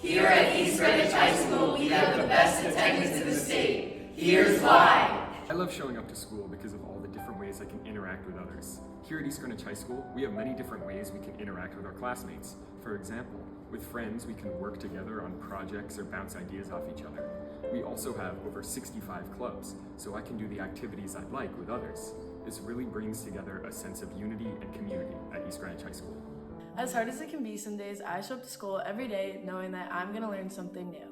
Here at East Greenwich High School, we have the best attendance in the state. Here's why. I love showing up to school because of all the different ways I can interact with others. Here at East Greenwich High School, we have many different ways we can interact with our classmates. For example, with friends, we can work together on projects or bounce ideas off each other. We also have over 65 clubs, so I can do the activities I'd like with others. This really brings together a sense of unity and community at East Greenwich High School. As hard as it can be some days, I show up to school every day knowing that I'm going to learn something new.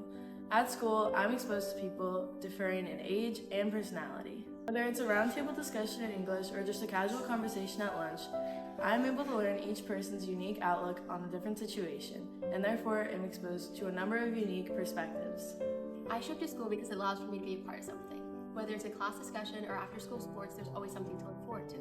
At school, I'm exposed to people differing in age and personality. Whether it's a roundtable discussion in English or just a casual conversation at lunch, I'm able to learn each person's unique outlook on a different situation, and therefore am exposed to a number of unique perspectives. I show up to school because it allows for me to be a part of something. Whether it's a class discussion or after-school sports, there's always something to look forward to.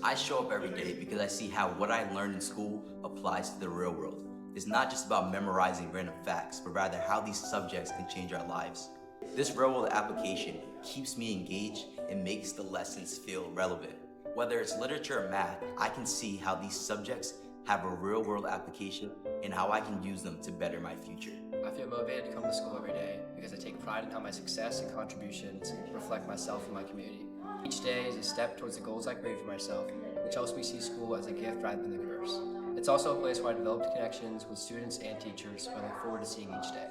I show up every day because I see how what I learned in school applies to the real world. It's not just about memorizing random facts, but rather how these subjects can change our lives. This real-world application keeps me engaged and makes the lessons feel relevant. Whether it's literature or math, I can see how these subjects have a real-world application and how I can use them to better my future. I feel motivated to come to school every day because I take pride in how my success and contributions reflect myself and my community. Each day is a step towards the goals I create for myself, which helps me see school as a gift rather than a curse. It's also a place where I developed connections with students and teachers who I look forward to seeing each day.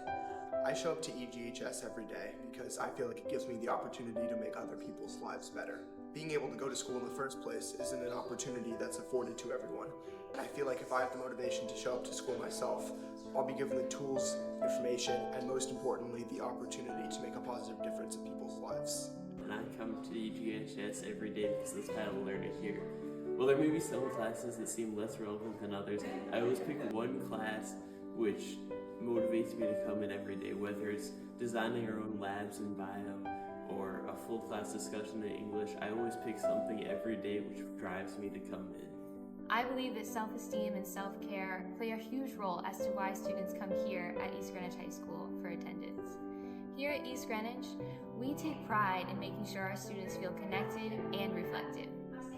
I show up to EGHS every day because I feel like it gives me the opportunity to make other people's lives better. Being able to go to school in the first place isn't an opportunity that's afforded to everyone. And I feel like if I have the motivation to show up to school myself, I'll be given the tools, information, and most importantly, the opportunity to make a positive difference in people's lives. And I come to EGHS every day because that's how I learn it here. While there may be some classes that seem less relevant than others, I always pick one class which motivates me to come in every day, whether it's designing our own labs in bio or a full class discussion in English. I always pick something every day which drives me to come in. I believe that self-esteem and self-care play a huge role as to why students come here at East Greenwich High School for attendance. Here at East Greenwich, we take pride in making sure our students feel connected and reflective.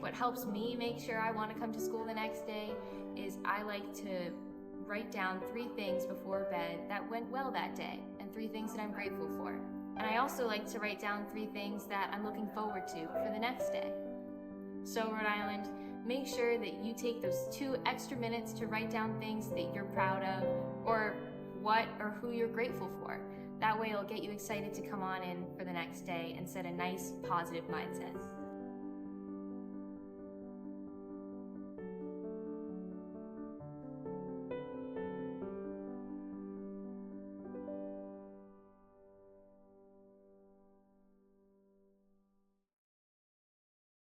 What helps me make sure I want to come to school the next day is I like to write down 3 things before bed that went well that day and 3 things that I'm grateful for. And I also like to write down 3 things that I'm looking forward to for the next day. So Rhode Island, make sure that you take those 2 extra minutes to write down things that you're proud of or what or who you're grateful for. That way it'll get you excited to come on in for the next day and set a nice positive mindset.